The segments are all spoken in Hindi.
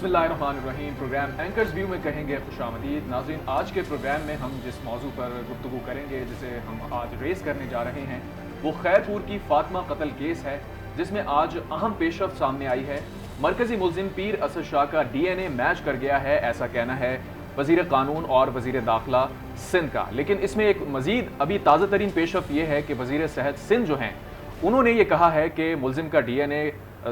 बिस्मिल्लाहिर्रहमानिर्रहीम। प्रोग्राम एंकर्स व्यू में कहेंगे खुशामदीद। नाज़रीन, आज के प्रोग्राम में हम जिस मौजू पर गुफ्तगू करेंगे, जिसे हम आज रेस करने जा रहे हैं, वो खैरपुर की फातिमा कत्ल केस है, जिसमें आज अहम पेशरफ्त सामने आई है। मरकजी मुल्जिम पीर असद शाह का DNA मैच कर गया है, ऐसा कहना है वज़ीर कानून और वज़ीर दाखिला सिंध का। लेकिन इसमें एक मज़ीद अभी ताज़ा तरीन पेशरफ्त ये है कि वज़ीर सेहत सिंध जो हैं, उन्होंने ये कहा है कि मुल्जिम का DNA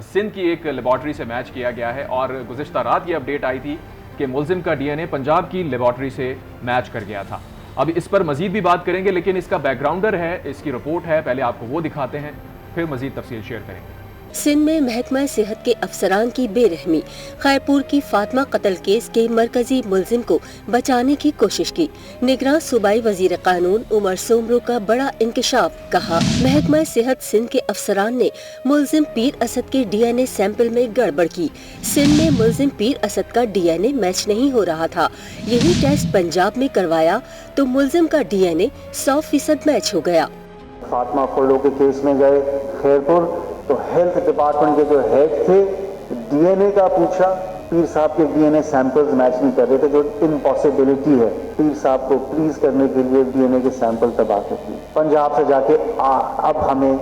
सिंध की एक लेबॉर्ट्री से मैच किया गया है। और गुज़िश्ता रात ये अपडेट आई थी कि मुल्जिम का DNA पंजाब की लेबॉर्ट्री से मैच कर गया था। अब इस पर मज़ीद भी बात करेंगे, लेकिन इसका बैकग्राउंडर है, इसकी रिपोर्ट है, पहले आपको वो दिखाते हैं, फिर मज़ीद तफसील शेयर करेंगे। सिंध में महकमा सेहत के अफसरान की बेरहमी, खैरपुर की फातिमा कत्ल केस के मरकजी मुल्जिम को बचाने की कोशिश की। निगरान सूबाई वजीर कानून उमर सोमरो का बड़ा इंकशाफ, कहा महकमा सेहत सिंध के अफसरान ने मुल्जिम पीर असद के DNA सैंपल में गड़बड़ की। सिंध में मुल्जिम पीर असद का DNA मैच नहीं हो रहा था। यही टेस्ट पंजाब में करवाया तो मुल्जिम का DNA 100% मैच हो गया। फातिमा फर्डो के केस में गए खैरपुर, तो हेल्थ डिपार्टमेंट के जो हेड थे, DNA का पूछा, पीर साहब के DNA सैंपल्स मैच नहीं कर रहे थे, जो इम्पॉसिबिलिटी है। पीर साहब को प्लीज करने के लिए DNA के सैंपल तबाह कर दिए। पंजाब से जाके अब हमें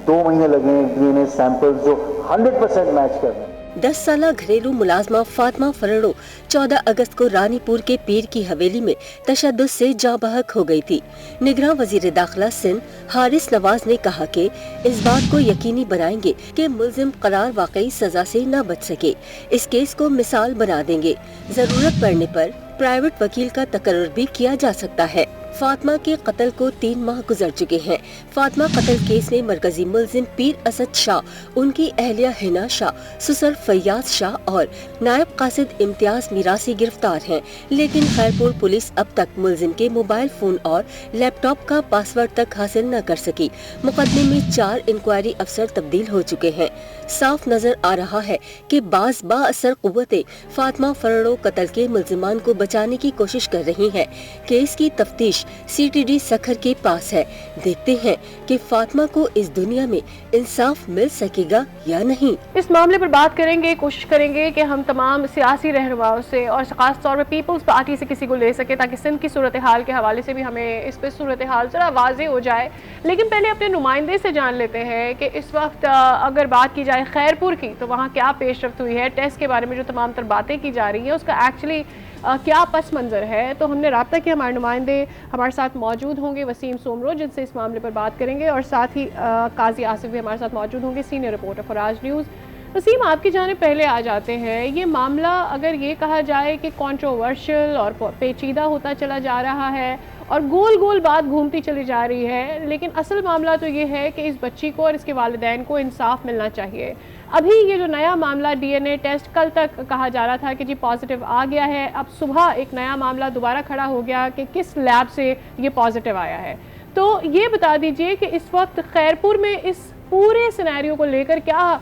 2 महीने लगे हैं DNA सैंपल्स जो 100% मैच कर रहे हैं। 10 साला घरेलू मुलाजमा फातिमा फर्डो 14 अगस्त को रानीपुर के पीर की हवेली में तशद्दुद से जाँ बहक हो गई थी। निगरान वजीर दाखिला सिंध हारिस नवाज ने कहा कि इस बात को यकीनी बनाएंगे कि मुल्जिम करार वाकई सजा से न बच सके। इस केस को मिसाल बना देंगे। जरूरत पड़ने पर प्राइवेट वकील का तकर्रुर भी किया जा सकता है। फातिमा के कत्ल को 3 माह गुजर चुके हैं। फातिमा कत्ल केस में मरकजी मुल्जिम पीर असद शाह, उनकी अहलिया हिना शाह, ससुर फैयाज शाह और नायब कासिद इम्तियाज मिरासी गिरफ्तार हैं। लेकिन खैरपुर पुलिस अब तक मुल्जिम के मोबाइल फोन और लैपटॉप का पासवर्ड तक हासिल न कर सकी। मुकदमे में 4 इंक्वायरी अफसर तब्दील हो चुके हैं। साफ नजर आ रहा है कि बाज बाअसर कुव्वतें फातिमा फर्डो कत्ल के मुल्जिमान को बचाने की कोशिश कर रही हैं। केस की तफ्तीश CTD सखर के पास है। देखते हैं कि फातिमा को इस दुनिया में इंसाफ मिल सकेगा या नहीं। इस मामले पर बात करेंगे, कोशिश करेंगे कि हम तमाम सियासी रहनुमाओं से और खास तौर पर पीपल्स पार्टी से किसी को ले सके, ताकि सिंध की सूरत हाल के हवाले से भी हमें इस पर सूरत हाल जरा वाज़े हो जाए। लेकिन पहले अपने नुमाइंदे से जान लेते हैं कि इस वक्त अगर बात की जाए खैरपुर की, तो वहाँ क्या पेशरफ्त हुई है। टेस्ट के बारे में जो तमाम तर बातें की जा रही हैं, उसका एक्चुअली क्या पस मंज़र है। तो हमने रब्ता किया, हमारे नुमाइंदे हमारे साथ मौजूद होंगे, वसीम सोमरो जिनसे इस मामले पर बात करेंगे, और साथ ही काजी आसिफ भी हमारे साथ मौजूद होंगे, senior reporter Faraz news. Wasim, आपकी जाने पहले आ जाते हैं। ये मामला अगर ये कहा जाए कि कंट्रोवर्शियल और पेचीदा होता चला जा रहा है और गोल गोल बात घूमती चली जा रही है, लेकिन असल मामला तो ये है कि इस बच्ची को और इसके वालिदैन को इंसाफ मिलना चाहिए। अभी ये जो नया मामला DNA टेस्ट, कल तक कहा जा रहा था कि जी पॉजिटिव आ गया है, अब सुबह एक नया मामला दोबारा खड़ा हो गया कि किस लैब से ये पॉजिटिव आया है। तो ये बता दीजिए कि इस वक्त खैरपुर में इस पूरे सिनेरियो को लेकर क्या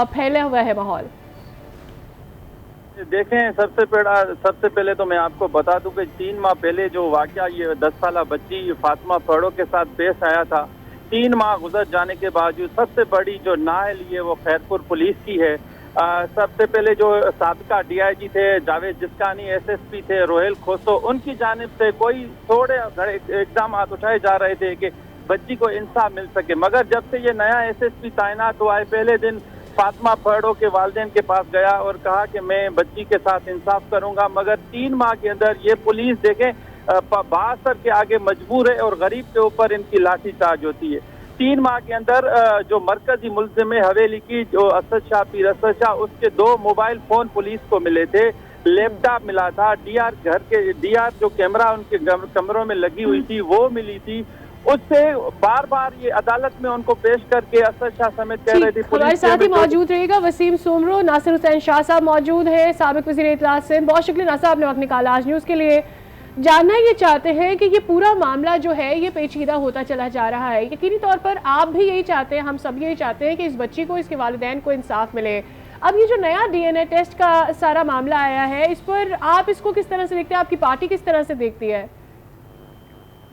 फैला हुआ है माहौल। देखें, सबसे पहले तो मैं आपको बता दूं कि 3 माह पहले जो वाकया ये 10 साला बच्ची फातिमा फर्डो के साथ पेश आया था, 3 माह गुजर जाने के बावजूद सबसे बड़ी जो नाअहल है वो खैरपुर पुलिस की है। सबसे पहले जो साबिका DIG थे जावेद जिस्कानी, SSP थे रोहेल खोसो, उनकी जानिब से कोई थोड़े इक़दाम उठाए जा रहे थे कि बच्ची को इंसाफ मिल सके। मगर जब से ये नया SSP तैनात हुआ है, पहले दिन फातिमा फर्डो के वालिदैन के पास गया और कहा कि मैं बच्ची के साथ इंसाफ करूंगा। मगर 3 माह के अंदर ये पुलिस देखें बासर के आगे मजबूर है और गरीब के ऊपर इनकी लाठीचार्ज होती है। 3 माह के अंदर जो मरकजी मुल्जिम हवेली की जो असद शाह, पीर असद शाह, उसके 2 मोबाइल फोन पुलिस को मिले थे, लैपटॉप मिला था, DR जो कैमरा उनके कमरों में लगी हुई थी वो मिली थी। उससे बार बार ये अदालत में उनको पेश करके असद शाह समेत कह रहे थे। हमारे साथ ही मौजूद रहेगा वसीम सोमरो, नासिर हुसैन शाह साहब मौजूद है, साबिक वज़ीर इत्तलात सिंध। बहुत शुक्रिया नासिर साहब ने वक्त निकाला आज न्यूज़ के लिए। जानना ये चाहते हैं कि ये पूरा मामला जो है ये पेचीदा होता चला जा रहा है। यकीनी तौर पर आप भी यही चाहते हैं, हम सब यही चाहते हैं कि इस बच्ची को, इसके वालिदैन को इंसाफ मिले। अब ये जो नया DNA टेस्ट का सारा मामला आया है, इस पर आप इसको किस तरह से देखते हैं, आपकी पार्टी किस तरह से देखती है?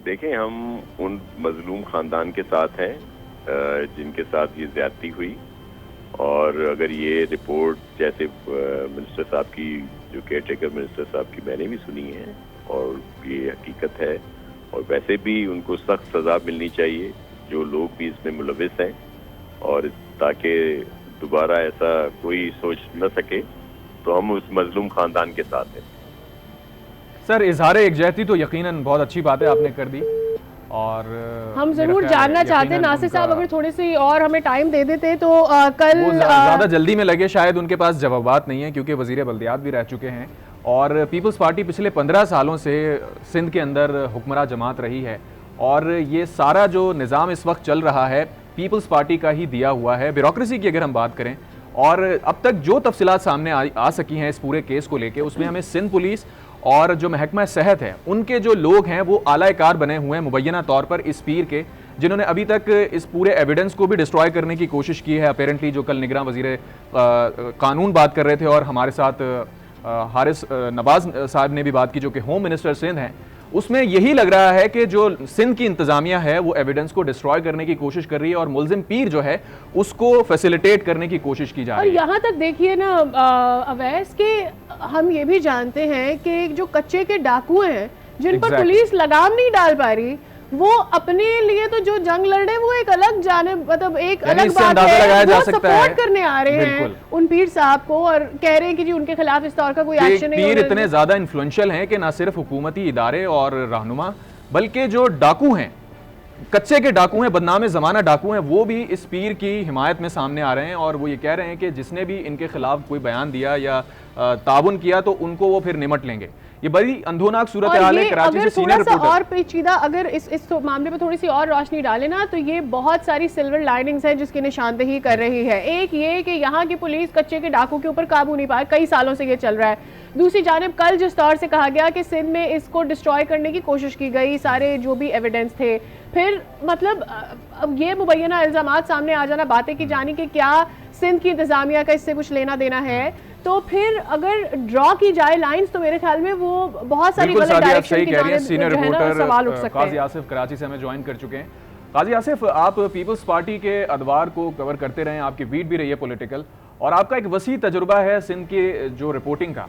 देखें, हम उन मजलूम खानदान के साथ हैं जिनके साथ ये ज्यादती हुई, और अगर ये रिपोर्ट जैसे मिनिस्टर साहब की, जो केयर टेकर मिनिस्टर साहब की मैंने भी सुनी है और ये हकीकत है, और वैसे भी उनको सख्त सज़ा मिलनी चाहिए जो लोग भी इसमें मुलविस हैं, और ताकि दोबारा ऐसा कोई सोच न सके, तो हम उस मजलूम खानदान के साथ हैं। सर, इजहार यकजहती तो यकीनन बहुत अच्छी बात है आपने कर दी, और हम जरूर जानना चाहते हैं नासिर साहब, अगर थोड़ी सी और हमें टाइम दे देते तो कल ज़्यादा जल्दी में लगे, शायद उनके पास जवाबात नहीं है क्योंकि वज़ीर बल्दियात भी रह चुके हैं और पीपल्स पार्टी पिछले 15 सालों से सिंध के अंदर हुक्मरान जमात रही है, और ये सारा जो निज़ाम इस वक्त चल रहा है पीपल्स पार्टी का ही दिया हुआ है। ब्यूरोक्रेसी की अगर हम बात करें, और अब तक जो तफसीलात सामने आ सकी हैं इस पूरे केस को लेके, उसमें हमें सिंध पुलिस और जो महकमा सेहत है उनके जो लोग हैं वो आला-ए-कार बने हुए हैं मुबैना तौर पर इस पीर के, जिन्होंने अभी तक इस पूरे एविडेंस को भी डिस्ट्रॉय करने की कोशिश की है। अपेरेंटली जो कल निगरान वज़ीर कानून बात कर रहे थे और हमारे साथ हारिस नवाज साहब ने भी बात की जो कि होम मिनिस्टर सिंध हैं, उसमें यही लग रहा है कि जो सिंध की इंतजामिया है वो एविडेंस को डिस्ट्रॉय करने की कोशिश कर रही है और मुल्जिम पीर जो है उसको फैसिलिटेट करने की कोशिश की जा रही है। और यहाँ तक देखिए ना अवैस के, हम ये भी जानते हैं कि जो कच्चे के डाकू हैं जिन पर पुलिस लगाम नहीं डाल पा रही, वो अपने लिए तो जो जंग लड़ रहे वो एक अलग जाने, मतलब एक अलग बात है, वो सपोर्ट करने आ रहे हैं उन पीर साहब को और कह रहे हैं कि जी उनके खिलाफ इस तौर का कोई एक्शन नहीं। पीर इतने ज्यादा इन्फ्लुएंशियल हैं कि ना सिर्फ हुकूमती इदारे और रहनुमा, बल्कि जो डाकू हैं, कच्चे के डाकू हैं, बदनाम ज़माना डाकू हैं, वो भी इस पीर की हिमायत में सामने आ रहे हैं और वो ये कह रहे हैं कि जिसने भी इनके खिलाफ कोई बयान दिया या ताउन किया तो उनको वो फिर निमट लेंगे। ये बड़ी अंधोनाक सूरत हाल है। कराची से सीनियर रिपोर्टर और पेचीदा अगर इस मामले पर थोड़ी सी और रोशनी डाले ना, तो ये बहुत सारी सिल्वर लाइनिंग्स हैं जिसकी निशानदेही कर रही है। एक ये कि यहाँ की पुलिस कच्चे के डाकू के ऊपर काबू नहीं पाए, कई सालों से ये चल रहा है। दूसरी जानिब कल जिस तौर से कहा गया कि सिंध में इसको डिस्ट्रॉय करने की कोशिश की गई, सारे जो भी एविडेंस थे, फिर मतलब अब ये मुबैना इल्जामात सामने आ जाना, बातें की जानी कि क्या सिंध की इंतजामिया का इससे कुछ लेना देना है, तो फिर अगर ड्रॉ की जाए लाइंस तो मेरे ख्याल में वो बहुत सारी गलत डायरेक्शन की जानिब सीनियर रिपोर्टर सवाल उठ सकते हैं। काजी आसिफ कराची से हमें ज्वाइन कर चुके हैं। काजी आसिफ, आप पीपल्स पार्टी के अदवार को कवर करते रहे, आपकी बीट भी रही है पॉलिटिकल, और आपका एक वसी तजुर्बा है सिंध के जो रिपोर्टिंग का,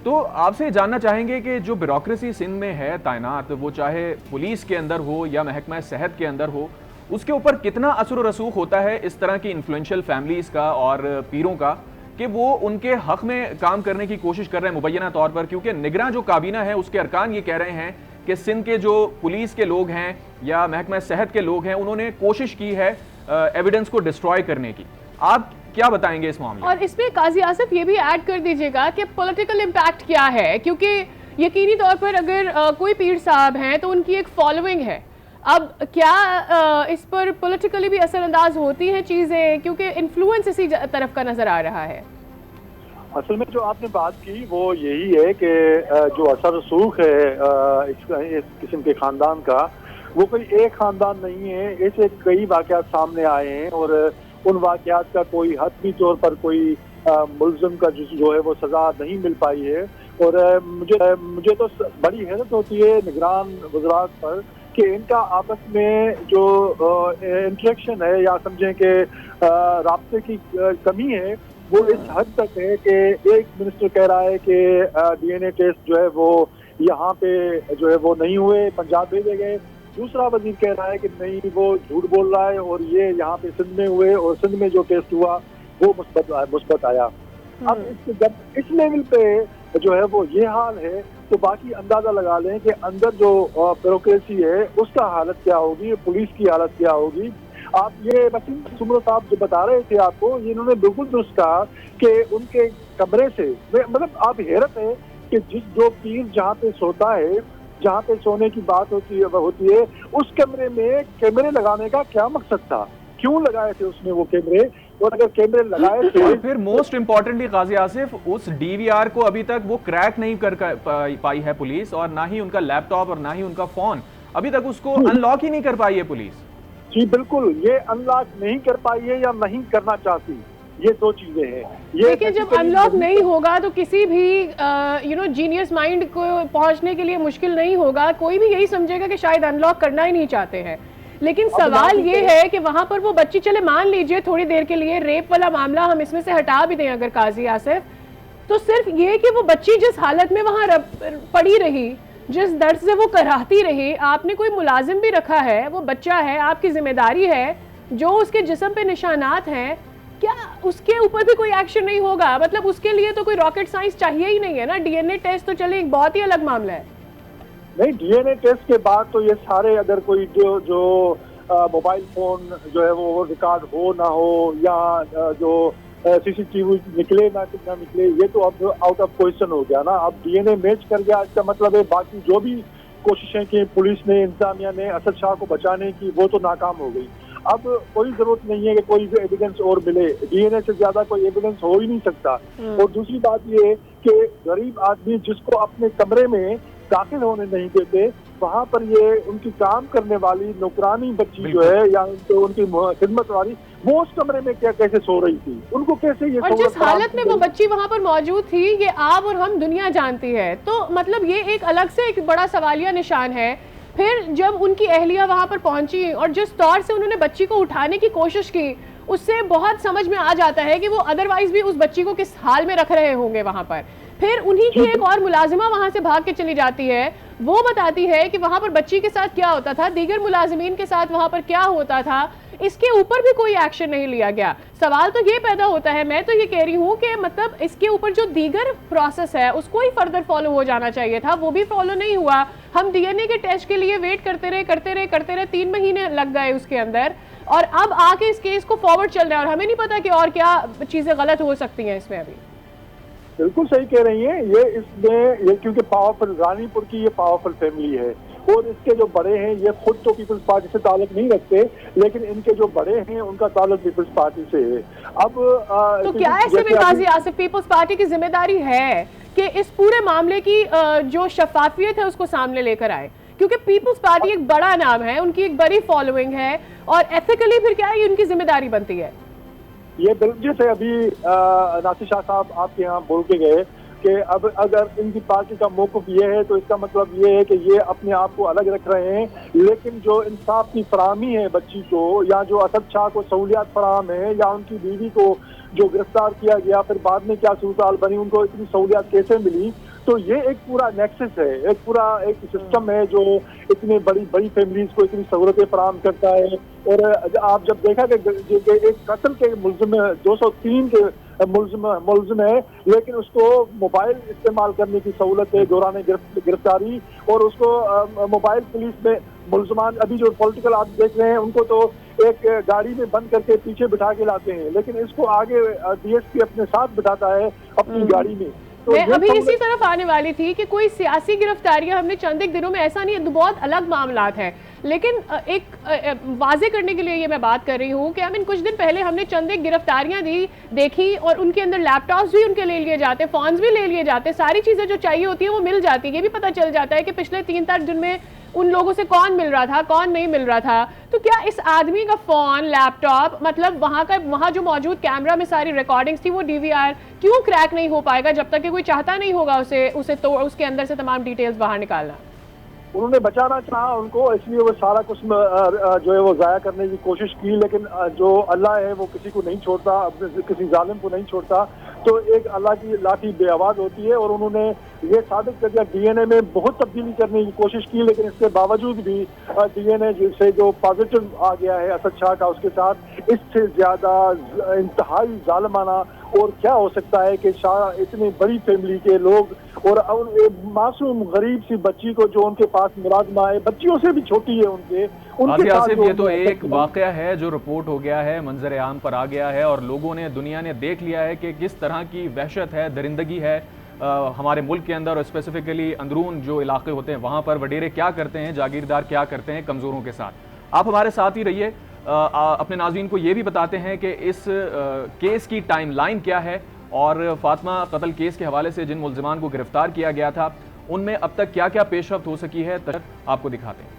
तो आपसे जानना चाहेंगे कि जो ब्यूरोक्रेसी सिंध में है तैनात, वो चाहे पुलिस के अंदर हो या महकमा सेहत के अंदर हो, उसके ऊपर कितना असर व रसूख होता है इस तरह की इन्फ्लुएंशियल फैमिलीज़ का और पीरों का कि वो उनके हक में काम करने की कोशिश कर रहे हैं मुबैना तौर पर, क्योंकि निगरान जो काबीना है उसके अरकान ये कह रहे हैं कि सिंध के जो पुलिस के लोग हैं या महकमा सेहत के लोग हैं उन्होंने कोशिश की है एविडेंस को डिस्ट्रॉय करने की। आप क्या बताएंगे इस मामले? और इसमें काजी आसिफ ये भी ऐड कर दीजिएगा कि पॉलिटिकल इम्पैक्ट क्या है, क्योंकि यकीनी तौर पर अगर कोई पीर साहब हैं तो उनकी एक फॉलोइंग है। अब क्या इस पर पॉलिटिकली भी असरअंदाज होती हैं चीज़ें, क्योंकि इन्फ्लुएंस इसी तरफ का नज़र आ रहा है। असल में जो आपने बात की वो यही है कि जो असर रसूख है इस किस्म के ख़ानदान का, वो कोई एक ख़ानदान नहीं है, ऐसे कई वाक़यात सामने आए हैं और उन वाक़यात का कोई हतमी तौर पर कोई मुल्ज़िम का जो है वो सज़ा नहीं मिल पाई है। और मुझे तो बड़ी हैरत होती है निगरान वज़रात पर कि इनका आपस में जो इंटरेक्शन है या समझें कि राब्ते की कमी है वो इस हद तक है कि एक मिनिस्टर कह रहा है कि DNA टेस्ट जो है वो यहाँ पे जो है वो नहीं हुए, पंजाब भेजे गए। दूसरा वजीर कह रहा है कि नहीं वो झूठ बोल रहा है और ये यहाँ पे सिंध में हुए और सिंध में जो टेस्ट हुआ वो मुस्बत आया। अब जब इस लेवल पे जो है वो ये हाल है तो बाकी अंदाजा लगा लें कि अंदर जो ब्यूरोक्रेसी है उसका हालत क्या होगी, पुलिस की हालत क्या होगी। आप ये वसीम सुमरो साहब जो बता रहे थे आपको, ये इन्होंने बिल्कुल दुरुस्त कहा कि उनके कमरे से, मतलब आप हैरत है कि जो पीर जहाँ पे सोता है, जहाँ पे सोने की बात होती है उस कमरे में कैमरे लगाने का क्या मकसद था, क्यों लगाए थे उसमें वो कैमरे, और अगर कैमरे लगाए थे फिर मोस्ट इम्पोर्टेंटली काजी आसिफ उस DVR को अभी तक वो क्रैक नहीं कर पाई है पुलिस, और ना ही उनका लैपटॉप और ना ही उनका फोन अभी तक उसको अनलॉक ही नहीं कर पाई है पुलिस। जी बिल्कुल, ये अनलॉक नहीं कर पाई है या नहीं करना चाहती, ये दो चीजें हैं। ये देखिए जब अनलॉक नहीं होगा तो किसी भी जीनियस माइंड को पहुंचने के लिए मुश्किल नहीं होगा, कोई भी यही समझेगा कि शायद अनलॉक करना ही नहीं चाहते हैं। लेकिन सवाल ये है कि वहां पर वो बच्ची, चले मान लीजिए थोड़ी देर के लिए रेप वाला मामला हम इसमें से हटा भी दें अगर काजी आसिफ, तो सिर्फ ये कि वो बच्ची जिस हालत में वहां पड़ी रही, जिस दर्द से वो कराहती रही, आपने कोई मुलाजिम भी रखा है, वो बच्चा है, आपकी जिम्मेदारी है, जो उसके जिस्म पे निशानात हैं, क्या उसके ऊपर भी कोई एक्शन नहीं होगा? मतलब उसके लिए तो कोई रॉकेट साइंस चाहिए ही नहीं है ना। डीएनए टेस्ट तो चले एक बहुत ही अलग मामला है। नहीं, डीएनए टेस्ट के बाद तो ये सारे, अगर कोई जो मोबाइल फोन जो है वो रिकॉर्ड हो ना हो, या जो सीसीटीवी निकले ना निकले, ये तो अब आउट ऑफ क्वेश्चन हो गया ना। अब डीएनए मैच कर गया, इसका मतलब है बाकी जो भी कोशिशें की पुलिस ने, इंतजामिया ने असद शाह को बचाने की, वो तो नाकाम हो गई। अब कोई जरूरत नहीं है कि कोई भी एविडेंस और मिले, डीएनए से ज्यादा कोई एविडेंस हो ही नहीं सकता। और दूसरी बात ये कि गरीब आदमी जिसको अपने कमरे में दाखिल होने नहीं देते, वहाँ पर ये उनकी काम करने वाली नौकरानी बच्ची जो है या उनकी खिदमत वाली, वो उस कमरे में क्या कैसे सो रही थी, उनको कैसे ये, और जिस हालत में वो बच्ची वहाँ पर मौजूद थी, ये आप और हम दुनिया जानती है। तो मतलब ये एक अलग से एक बड़ा सवालिया निशान है। फिर जब उनकी अहलिया वहाँ पर पहुंची और जिस तौर से उन्होंने बच्ची को उठाने की कोशिश की, उससे बहुत समझ में आ जाता है कि वो अदरवाइज भी उस बच्ची को किस हाल में रख रहे होंगे वहाँ पर। फिर उन्हीं की एक और मुलाजिमा वहाँ से भाग के चली जाती है, वो बताती है कि वहाँ पर बच्ची के साथ क्या होता था, दीगर मुलाजिमीन के साथ वहाँ पर क्या होता था, इसके ऊपर भी कोई एक्शन नहीं लिया गया। सवाल तो ये पैदा होता है, मैं तो ये कह रही हूँ कि मतलब इसके ऊपर जो दीगर प्रोसेस है उसको ही फर्दर फॉलो हो जाना चाहिए था, वो भी फॉलो नहीं हुआ। हम डीएनए के टेस्ट के लिए वेट करते रहे 3 महीने लग गए उसके अंदर, और अब आके इस केस को फॉरवर्ड चल रहा है और हमें नहीं पता कि और क्या चीजें गलत हो सकती हैं इसमें। अभी बिल्कुल सही कह रही हैं ये क्योंकि पावरफुल रानीपुर की ये पावरफुल फैमिली है, और इसके जो बड़े हैं ये खुद तो पीपल्स पार्टी से ताल्लुक नहीं रखते, लेकिन इनके जो बड़े हैं उनका ताल्लुक पीपल्स पार्टी से है। अब तो क्या ऐसे में काजी आसिफ पीपल्स पार्टी की जिम्मेदारी है कि इस पूरे मामले की जो शफाफियत है उसको सामने लेकर आए, क्योंकि पीपल्स पार्टी एक बड़ा नाम है, उनकी एक बड़ी फॉलोइंग है, और एथिकली फिर क्या ये उनकी जिम्मेदारी बनती है। ये जैसे अभी नासिर शाह साहब आपके यहाँ बोल के गए कि अब अगर इनकी पार्टी का मौक़िफ़ ये है तो इसका मतलब ये है कि ये अपने आप को अलग रख रहे हैं, लेकिन जो इंसाफ की फराहमी है बच्ची को, या जो असद शाह को सहूलियात फराहम है, या उनकी बीवी को जो गिरफ्तार किया गया फिर बाद में क्या सूरत बनी, उनको इतनी सहूलियात कैसे मिली, तो ये एक पूरा नेक्सस है, एक पूरा एक सिस्टम है जो इतनी बड़ी फैमिलीज को इतनी सहूलतें फराहम करता है। और आप जब देखा कि एक कत्ल के मुल्ज़िम 203 के मुल्ज़िम है, लेकिन उसको मोबाइल इस्तेमाल करने की सहूलत है दौरान गिरफ्तारी, और उसको मोबाइल पुलिस में मुल्ज़मान अभी जो पॉलिटिकल आप देख रहे हैं उनको तो एक गाड़ी में बंद करके पीछे बिठा के लाते हैं, लेकिन इसको आगे डीएसपी अपने साथ बिठाता है अपनी गाड़ी में। तो मैं अभी इसी तरफ आने वाली थी कि कोई सियासी गिरफ्तारियां हमने चंद एक दिनों में, ऐसा नहीं है, बहुत अलग मामलात हैं, लेकिन एक वाजे करने के लिए ये मैं बात कर रही हूँ कि कुछ दिन पहले हमने चंद एक गिरफ्तारियां देखी और उनके अंदर लैपटॉप्स भी उनके ले लिए जाते, फोन्स भी ले लिए जाते, सारी चीजें जो चाहिए होती है वो मिल जाती है। ये भी पता चल जाता है कि पिछले 3-4 दिन में उन लोगों से कौन मिल रहा था, कौन नहीं मिल रहा था। तो क्या इस आदमी का फोन, लैपटॉप, मतलब वहाँ जो मौजूद कैमरा में सारी रिकॉर्डिंग्स थी, वो डीवीआर क्यों क्रैक नहीं हो पाएगा जब तक कि कोई चाहता नहीं होगा उसे तो उसके अंदर से तमाम डिटेल्स बाहर निकालना। उन्होंने बचाना चाहा उनको, इसलिए वो सारा कुछ जो है वो जाया करने की कोशिश की, लेकिन जो अल्लाह है वो किसी को नहीं छोड़ता, किसी जालिम को नहीं छोड़ता। तो एक अल्लाह की लाठी बेआवाज होती है, और उन्होंने ये साबित कर दिया, डीएनए में बहुत तब्दीली करने की कोशिश की, लेकिन इसके बावजूद भी डीएनए से जो पॉजिटिव आ गया है असद शाह का उसके साथ, इससे ज्यादा इंतहाई जालिमाना और क्या हो सकता है कि शाह इतनी बड़ी फैमिली के लोग और मासूम गरीब सी बच्ची को जो उनके पास मुलाजमा है, बच्चियों से भी छोटी है उनके साथ। ये तो एक वाकया है जो रिपोर्ट हो गया है, मंजर आम पर आ गया है, और लोगों ने, दुनिया ने देख लिया है कि किस तरह की वहशत है, दरिंदगी है हमारे मुल्क के अंदर, और स्पेसिफिकली अंदरून जो इलाके होते हैं वहाँ पर वडेरे क्या करते हैं, जागीरदार क्या करते हैं कमज़ोरों के साथ। आप हमारे साथ ही रहिए, अपने नाज़रीन को ये भी बताते हैं कि इस केस की टाइमलाइन क्या है, और फातिमा कत्ल केस के हवाले से जिन मुल्ज़िमान को गिरफ्तार किया गया था उनमें अब तक क्या क्या पेशरफ्त हो सकी है, आपको दिखाते हैं।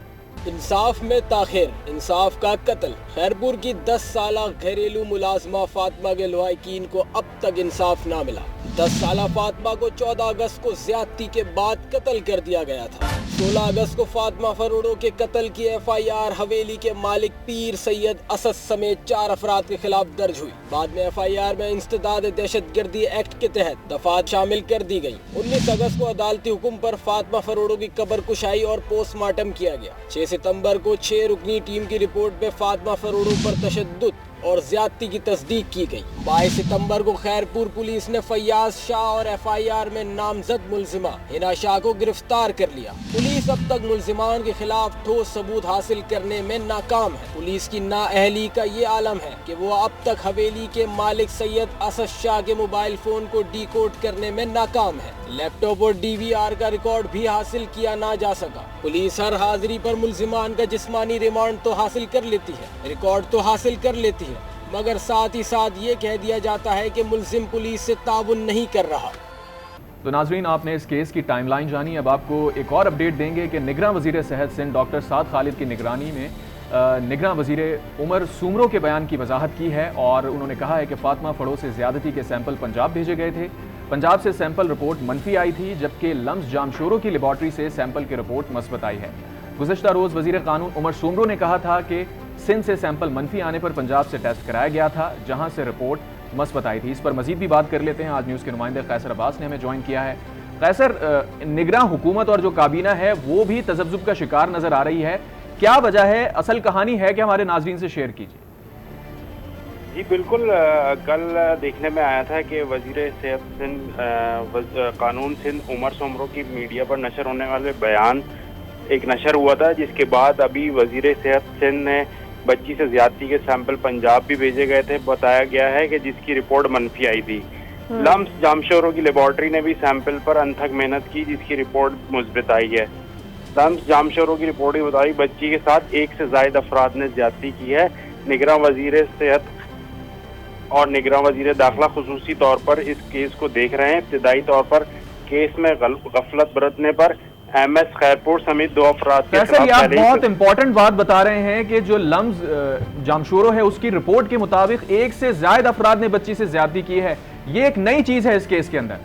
इंसाफ में ताखिर, इंसाफ का कत्ल। खैरपुर की 10 साला घरेलू मुलाजमा फातिमा के लवाहिकीन को अब तक इंसाफ ना मिला। 10 साला फातिमा को 14 अगस्त को ज्यादती के बाद कत्ल कर दिया गया था। 16 अगस्त को फातिमा फरोड़ो के कत्ल की FIR हवेली के मालिक पीर सैयद असद समेत 4 अफराद के खिलाफ दर्ज हुई। बाद में FIR में इंसदाद दहशतगर्दी एक्ट के तहत दफात शामिल कर दी गयी। 19 अगस्त को अदालती हुक्म पर फातिमा फरोड़ो की कब्र कुशाई और पोस्टमार्टम किया गया। 6 सितंबर को 6 रुकनी टीम की रिपोर्ट में फातिमा फरोड़ो पर तशद्दुद और ज्यादती की तस्दीक की गई। 22 सितंबर को खैरपुर पुलिस ने फैयाज शाह और FIR में नामजद मुलजिमा हिना शाह को गिरफ्तार कर लिया। पुलिस अब तक मुलजिमान के खिलाफ ठोस सबूत हासिल करने में नाकाम है। पुलिस की नाअहली का ये आलम है कि वो अब तक हवेली के मालिक सैयद असद शाह के मोबाइल फोन को डिकोड करने में नाकाम है। लैपटॉप और DVR का रिकॉर्ड भी हासिल किया ना जा सका। पुलिस हर हाजिरी पर मुलजिमान का जिस्मानी रिमांड तो हासिल कर लेती है, रिकॉर्ड तो हासिल कर लेती है, मगर साथ ही साथ ये कह दिया जाता है कि मुलजिम पुलिस से ताउन नहीं कर रहा। तो नाजरीन, आपने इस केस की टाइमलाइन जानी। अब आपको एक और अपडेट देंगे कि निगरान वजीर सेहत सिंध डॉक्टर साद खालिद की निगरानी में निगरान वजीर उमर सुमरो के बयान की वजाहत की है और उन्होंने कहा है कि फातिमा फरोड़ो से ज्यादती के सैंपल पंजाब भेजे गए थे। पंजाब से सैंपल रिपोर्ट मनफी आई थी, जबकि लम्स जामशोरों की लेबॉर्ट्री से सैंपल की रिपोर्ट मस्बत आई है। गुज़श्ता रोज़ वजीर कानून उमर सुमरो ने कहा था कि सिंध से सैंपल मनफी आने पर पंजाब से टेस्ट कराया गया था, जहां से रिपोर्ट मस्बत आई थी। इस पर मजीद भी बात कर लेते हैं। आज न्यूज़ के नुमाइंदे कैसर अब्बास ने हमें ज्वाइन किया है। कैसर, निगरान हुकूमत और जो काबीना है वो भी तजब्जुब का शिकार नजर आ रही है, क्या वजह है, असल कहानी है कि हमारे नाजरीन से शेयर कीजिए। जी बिल्कुल, कल देखने में आया था कि वजीर सेहत सिंध कानून सिंध उमर सुमरो की मीडिया पर नशर होने वाले बयान एक नशर हुआ था, जिसके बाद अभी वजीर सेहत सिंध ने बच्ची से ज्यादती के सैंपल पंजाब भी भेजे गए थे। बताया गया है कि जिसकी रिपोर्ट मनफी आई थी। लम्स जामशोरों की लेबॉर्ट्री ने भी सैंपल पर अनथक मेहनत की, जिसकी रिपोर्ट मुस्बित आई है। लम्स जामशोरों की रिपोर्ट के मुताबिक बच्ची के साथ 1 से ज्यादा अफराद ने ज्यादती की है। निगरान वजीर सेहत और निगरान वजीर दाखिला खुसूसी तौर पर इस केस को देख रहे हैं। इब्तदाई तौर पर केस में गफलत बरतने पर MS खैरपुर समेत 2 अफराद के खिलाफ आप बहुत इंपॉर्टेंट बात बता रहे हैं कि जो लम्स जामशोरो है उसकी रिपोर्ट के मुताबिक 1 से ज्यादा अफराद ने बच्ची से ज्यादती की है। ये एक नई चीज है इस केस के अंदर।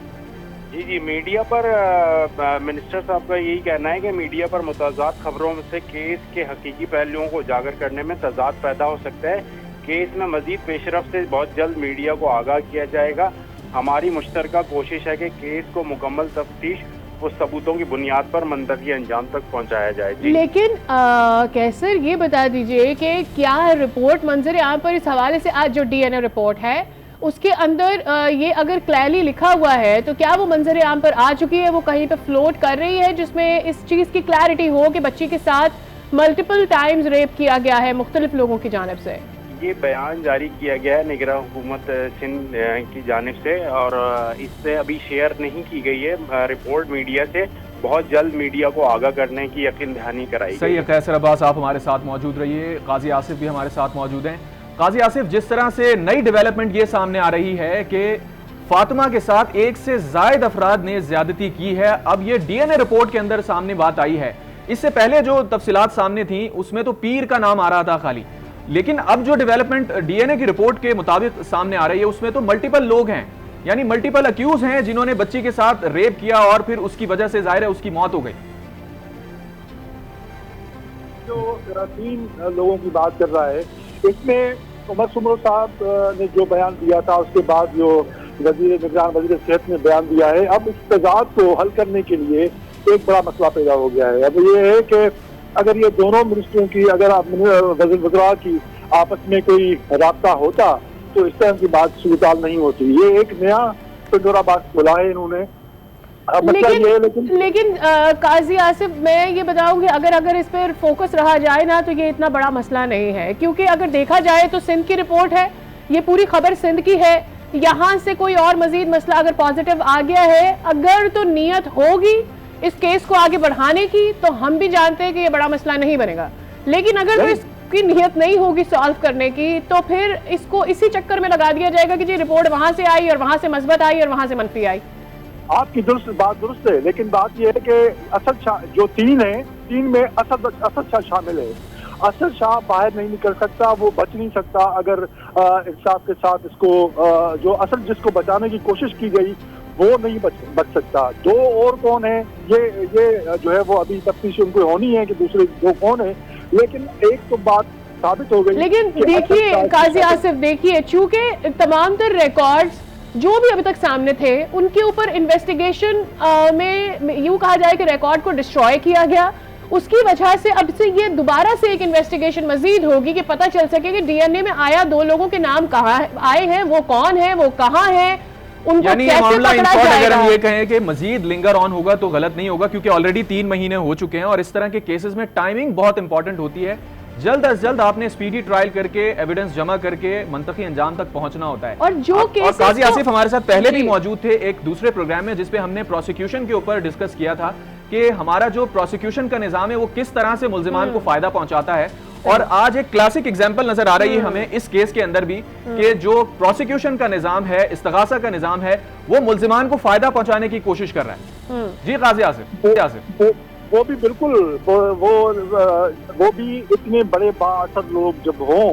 जी, मीडिया पर मिनिस्टर साहब का यही कहना है कि मीडिया पर मुताजाद खबरों से केस के हकीकी पहलुओं को उजागर करने में तजाद पैदा हो सकता है। केस में मजीद पेशरफ से बहुत जल्द मीडिया को आगाह किया जाएगा। हमारी मुश्तरका कोशिश है कि केस को मुकम्मल तफ्तीश उस सबूतों की बुनियाद पर मंतकी अंजाम तक पहुंचाया जाए। लेकिन कैसर, ये बता दीजिए कि क्या रिपोर्ट मंजर आम पर इस हवाले से आज जो DNA रिपोर्ट है उसके अंदर ये अगर क्लियरली लिखा हुआ है तो क्या वो मंजर आम पर आ चुकी है, वो कहीं पे फ्लोट कर रही है जिसमें इस चीज़ की क्लैरिटी हो कि बच्ची के साथ मल्टीपल टाइम्स रेप किया गया है मुख्तलिफ लोगों की जानिब से? ये बयान जारी किया गया है निगरान हुकूमत सिंध की जानिब से और इससे अभी शेयर नहीं की गई है रिपोर्ट मीडिया से। बहुत जल्द मीडिया को आगाह करने की यकीन दहानी कराई। सही है कैसर अब्बास, आप हमारे साथ मौजूद रहिए। काजी आसिफ भी हमारे साथ मौजूद हैं। काजी आसिफ, जिस तरह से नई डेवलपमेंट ये सामने आ रही है कि फातिमा के साथ 1 से ज्यादा अफराद ने ज्यादती की है, अब ये DNA रिपोर्ट के अंदर सामने बात आई है। इससे पहले जो तफसीलात सामने थी उसमें तो पीर का नाम आ रहा था खाली, लेकिन अब जो डेवलपमेंट DNA की रिपोर्ट के मुताबिक सामने आ रही है उसमें तो मल्टीपल लोग हैं, यानी मल्टीपल अक्यूज हैं जिन्होंने बच्ची के साथ रेप किया और फिर उसकी वजह से जाहिर है उसकी मौत हो गई। जो 3 लोगों की बात कर रहा है, इसमें उमर सुमरो साहब ने जो बयान दिया था उसके बाद जो निगरान वजीर सेहत ने बयान दिया है, अब इस तजाद को हल करने के लिए एक बड़ा मसला पैदा हो गया है। अब ये है कि अगर ये दोनों मिनिस्ट्रियों की, अगर वज़रा की आपस में कोई राब्ता होता तो इस तरह की बात सूरत नहीं होती। ये एक नया पिंडोरा बॉक्स खोला है इन्होंने। लेकिन काजी आसिफ, मैं ये बताऊंगी अगर इस पर फोकस रहा जाए ना तो ये इतना बड़ा मसला नहीं है, क्योंकि अगर देखा जाए तो सिंध की रिपोर्ट है, ये पूरी खबर सिंध की है। यहाँ से कोई और मजीद मसला अगर पॉजिटिव आ गया है, अगर तो नीयत होगी इस केस को आगे बढ़ाने की तो हम भी जानते हैं कि ये बड़ा मसला नहीं बनेगा, लेकिन अगर तो इसकी नीयत नहीं होगी सॉल्व करने की तो फिर इसको इसी चक्कर में लगा दिया जाएगा कि जी रिपोर्ट वहां से आई और वहां से मस्बत आई और वहां से मनफी आई। आपकी बात दुरुस्त है, लेकिन बात यह है कि असद शाह जो 3 है, 3 में असद शाह शामिल है। असद शाह बाहर नहीं निकल सकता, वो बच नहीं सकता अगर इंसाफ के साथ इसको जो असद जिसको बचाने की कोशिश की गई वो नहीं बच सकता। दो और कौन है ये जो है वो अभी तफ्तीश उनको होनी है कि दूसरे दो कौन है, लेकिन एक तो बात साबित हो गई। लेकिन देखिए काजी आसिफ, देखिए चूंकि तमाम तर रिकॉर्ड्स जो भी अभी तक सामने थे उनके ऊपर इन्वेस्टिगेशन में यूं कहा जाए कि रिकॉर्ड को डिस्ट्रॉय किया गया, उसकी वजह से अब से ये दोबारा से एक इन्वेस्टिगेशन मजीद होगी कि पता चल सके कि डीएनए में आया दो लोगों के नाम कहाँ आए हैं, वो कौन है, वो कहाँ है, उनको यानी ये मामला इन शॉर्ट अगर हम ये कहें कि मजीद लिंगर ऑन होगा तो गलत नहीं होगा, क्योंकि ऑलरेडी 3 महीने हो चुके हैं और इस तरह के केसेस में टाइमिंग बहुत इंपॉर्टेंट होती है। जल्द अज जल्द आपने स्पीडी ट्रायल करके एविडेंस जमा करके मंतकी अंजाम तक पहुंचना होता है। और जो और काजी आसिफ हमारे साथ पहले भी मौजूद थे एक दूसरे प्रोग्राम में जिसपे हमने प्रोसिक्यूशन के ऊपर डिस्कस किया था कि हमारा जो प्रोसिक्यूशन का निजाम है वो किस तरह से मुल्जिमान को फायदा पहुंचाता है। और आज एक क्लासिक एग्जांपल नजर आ रही है हमें इस केस के अंदर भी कि जो प्रोसिक्यूशन का निजाम है, इस्तगासा का निजाम है, वो मुल्जिमान को फायदा पहुंचाने की कोशिश कर रहा है। जी काजी आसिफ, वो भी बिल्कुल वो भी इतने बड़े बाअसर लोग जब हों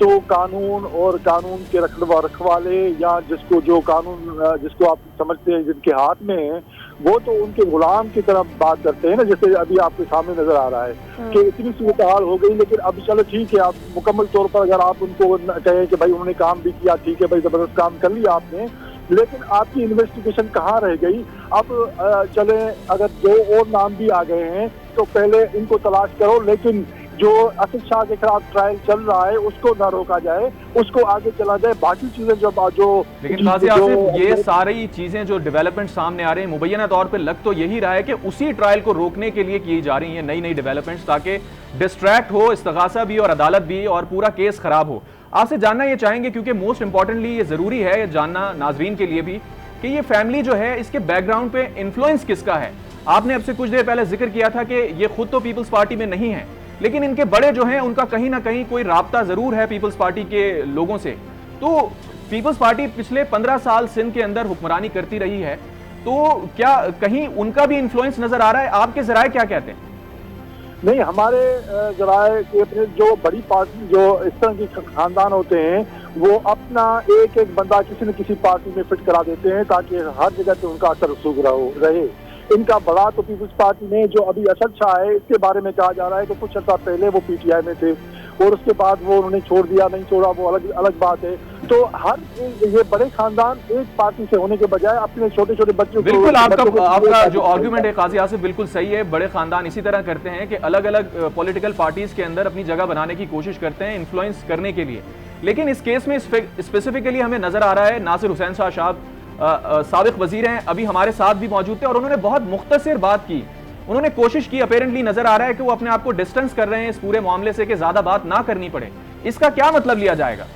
तो कानून और कानून के रखवाले या जिसको आप समझते हैं जिनके हाथ में है, वो तो उनके गुलाम की तरफ बात करते हैं ना, जैसे अभी आपके सामने नजर आ रहा है कि इतनी सूरत हाल हो गई। लेकिन अब चलो ठीक है, आप मुकम्मल तौर पर अगर आप उनको कहें कि भाई उन्होंने काम भी किया, ठीक है भाई जबरदस्त काम कर लिया आपने, लेकिन आपकी इन्वेस्टिगेशन कहाँ रह गई? अब चले अगर 2 और नाम भी आ गए हैं तो पहले इनको तलाश करो, लेकिन जो असद शाह के खिलाफ ट्रायल चल रहा है उसको ना रोका जाए, उसको आगे चला जाए। बाकी चीजें जो लेकिन काजी आसिफ ये सारी चीजें जो डेवलपमेंट सामने आ रहे हैं मुबैना तौर पे लग तो यही रहा है कि उसी ट्रायल को रोकने के लिए की जा रही है नई नई डेवलपमेंट्स, ताकि डिस्ट्रैक्ट हो इस्तगासा भी और अदालत भी और पूरा केस खराब हो। आपसे जानना ये चाहेंगे क्योंकि मोस्ट इंपॉर्टेंटली ये जरूरी है ये जानना नाजरीन के लिए भी कि ये फैमिली जो है इसके बैकग्राउंड पे इन्फ्लुएंस किसका है। आपने अब से कुछ देर पहले जिक्र किया था कि ये खुद तो पीपल्स पार्टी में नहीं है, लेकिन इनके बड़े जो हैं उनका कहीं ना कहीं कोई राब्ता जरूर है पीपल्स पार्टी के लोगों से। तो पीपल्स पार्टी पिछले 15 साल सिंध के अंदर हुक्मरानी करती रही है, तो क्या कहीं उनका भी इन्फ्लुएंस नजर आ रहा है? आपके जराए क्या कहते हैं? नहीं, हमारे जराए के अपने जो बड़ी पार्टी जो इस तरह की खानदान होते हैं वो अपना एक एक बंदा किसी न किसी पार्टी में फिट करा देते हैं ताकि हर जगह पे उनका असर रसूख रहे। इनका बड़ा तो पीपल्स पार्टी में जो अभी असद शाह है इसके बारे में कहा जा रहा है कि कुछ अर्सा पहले वो पीटीआई में थे और उसके बाद वो उन्होंने छोड़ दिया, नहीं छोड़ा वो अलग बात है। तो हर ये बड़े खानदान एक पार्टी से होने के बजाय अपने छोटे छोटे बच्चों बिल्कुल आपका जो आर्गुमेंट है काजी आसिफ बिल्कुल सही है। बड़े खानदान इसी तरह करते हैं कि अलग अलग पॉलिटिकल पार्टीज के अंदर अपनी जगह बनाने की कोशिश करते हैं इन्फ्लुएंस करने के लिए। लेकिन इस केस में स्पेसिफिकली हमें नजर आ रहा है नासिर हुसैन शाह साहब साबिक वजीर हैं, अभी हमारे साथ भी मौजूद थे और उन्होंने बहुत मुख्तसर बात की। उन्होंने कोशिश की, अपेरेंटली नजर आ रहा है कि वो अपने आप को डिस्टेंस कर रहे हैं इस पूरे मामले से कि ज्यादा बात ना करनी पड़े। इसका क्या मतलब लिया जाएगा?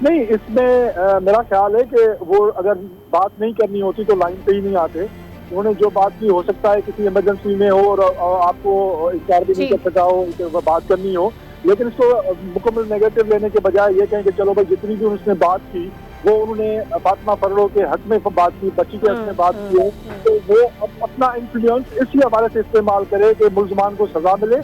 नहीं, इसमें मेरा ख्याल है कि वो अगर बात नहीं करनी होती तो लाइन पे ही नहीं आते। उन्होंने जो बात की, हो सकता है किसी इमरजेंसी में हो और आपको इख्तियार भी नहीं कर सका हो, बात करनी हो, लेकिन इसको मुकम्मल नेगेटिव लेने के बजाय ये कहें कि चलो भाई जितनी भी उसने बात की वो उन्होंने फातिमा फरड़ो के हक में बात की, बच्ची के हक में बात की है, तो वो अपना इन्फ्लुएंस इसी हवाले से इस्तेमाल करे कि मुल्जिमान को सजा मिले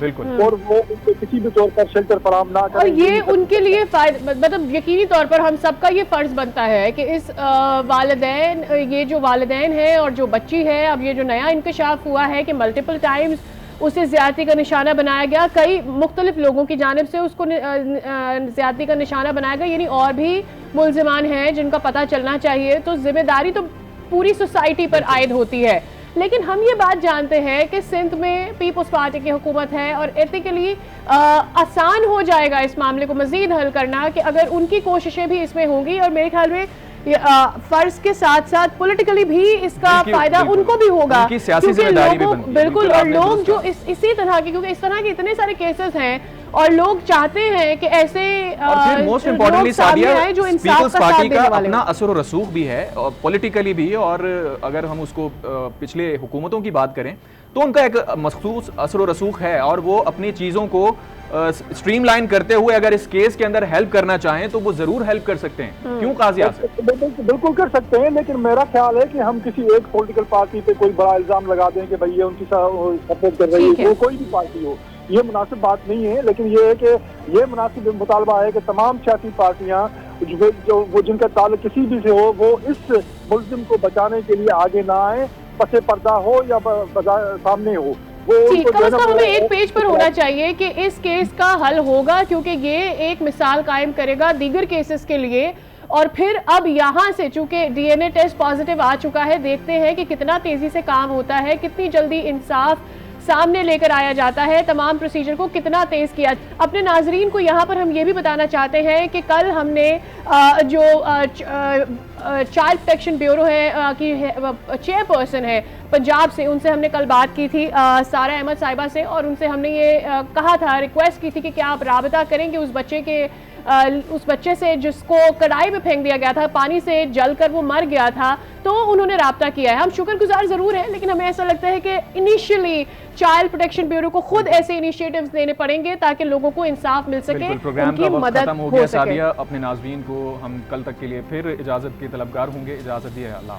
और वो उनको किसी भी तौर पर शेल्टर फराहम ना करे। और ये उनके लिए मतलब यकीनी तौर पर हम सबका ये फर्ज बनता है कि इस वालिदैन, ये जो वालिदैन है और जो बच्ची है, अब ये जो नया इंकशाफ हुआ है कि मल्टीपल टाइम्स उसे ज्यादती का निशाना बनाया गया, कई मुख्तलिफ लोगों की जानिब से उसको ज्यादती का निशाना बनाया गया, यानी और भी मुल्जिमान हैं जिनका पता चलना चाहिए। तो जिम्मेदारी तो पूरी सोसाइटी पर आयद होती है। लेकिन हम ये बात जानते हैं कि सिंध में पीपल्स पार्टी की हुकूमत है और एथिकली आसान हो जाएगा इस मामले को मजीद हल करना कि अगर उनकी कोशिशें भी इसमें होंगी, और मेरे ख्याल में फर्ज के साथ साथ पॉलिटिकली भी इसका फायदा उनको भी होगा, क्योंकि लोगों बिल्कुल और लोग जो इसी तरह के, क्योंकि इस तरह के इतने सारे केसेस हैं और लोग चाहते हैं कि ऐसे मोस्ट इम्पोर्टेंटली सादिया जो पीपल्स पार्टी का अपना असर रसूख भी है और पॉलिटिकली भी, और अगर हम उसको पिछले हुकूमतों की बात करें तो उनका एक मखसूस असर रसूख है और वो अपनी चीज़ों को स्ट्रीमलाइन करते हुए अगर इस केस के अंदर हेल्प करना चाहें तो वो जरूर हेल्प कर सकते हैं। क्यों काजी आसिफ? बिल्कुल कर सकते हैं, लेकिन मेरा ख्याल है कि हम किसी एक पॉलिटिकल पार्टी पे कोई बड़ा इल्जाम लगा दें कि भाई ये उनकी सपोर्ट कर रही है, वो कोई भी पार्टी हो, ये मुनासिब बात नहीं है। लेकिन ये है कि ये मुनासिब मुतालबा है कि तमाम सियासी पार्टियां जो जिनका ताल्लुक किसी भी से हो वो इस मुल्जिम को बचाने के लिए आगे ना आए, पसे पर्दा हो या सामने हो। ठीक, कम से कम हमें एक पेज पर होना चाहिए कि इस केस का हल होगा, क्योंकि ये एक मिसाल कायम करेगा दीगर केसेस के लिए। और फिर अब यहाँ से चूंकि डीएनए टेस्ट पॉजिटिव आ चुका है, देखते हैं कि कितना तेजी से काम होता है, कितनी जल्दी इंसाफ सामने लेकर आया जाता है, तमाम प्रोसीजर को कितना तेज किया। अपने नाजरीन को यहाँ पर हम ये भी बताना चाहते हैं कि कल हमने जो चाइल्ड प्रोटेक्शन ब्यूरो है की चेयरपर्सन है पंजाब से, उनसे हमने कल बात की थी सारा अहमद साहिबा से, और उनसे हमने ये कहा था, रिक्वेस्ट की थी कि क्या आप राबता करेंगे उस बच्चे से जिसको कढ़ाई में फेंक दिया गया था, पानी से जलकर वो मर गया था। तो उन्होंने राब्ता किया है। हम शुक्रगुजार जरूर हैं, लेकिन हमें ऐसा लगता है कि इनिशियली चाइल्ड प्रोटेक्शन ब्यूरो को खुद ऐसे इनिशिएटिव्स लेने पड़ेंगे ताकि लोगों को इंसाफ मिल सके, उनकी मदद हो सके। अपने नाज़रीन को हम कल तक के लिए फिर इजाजत के तलबगार होंगे। इजाजत दिए, अल्लाह।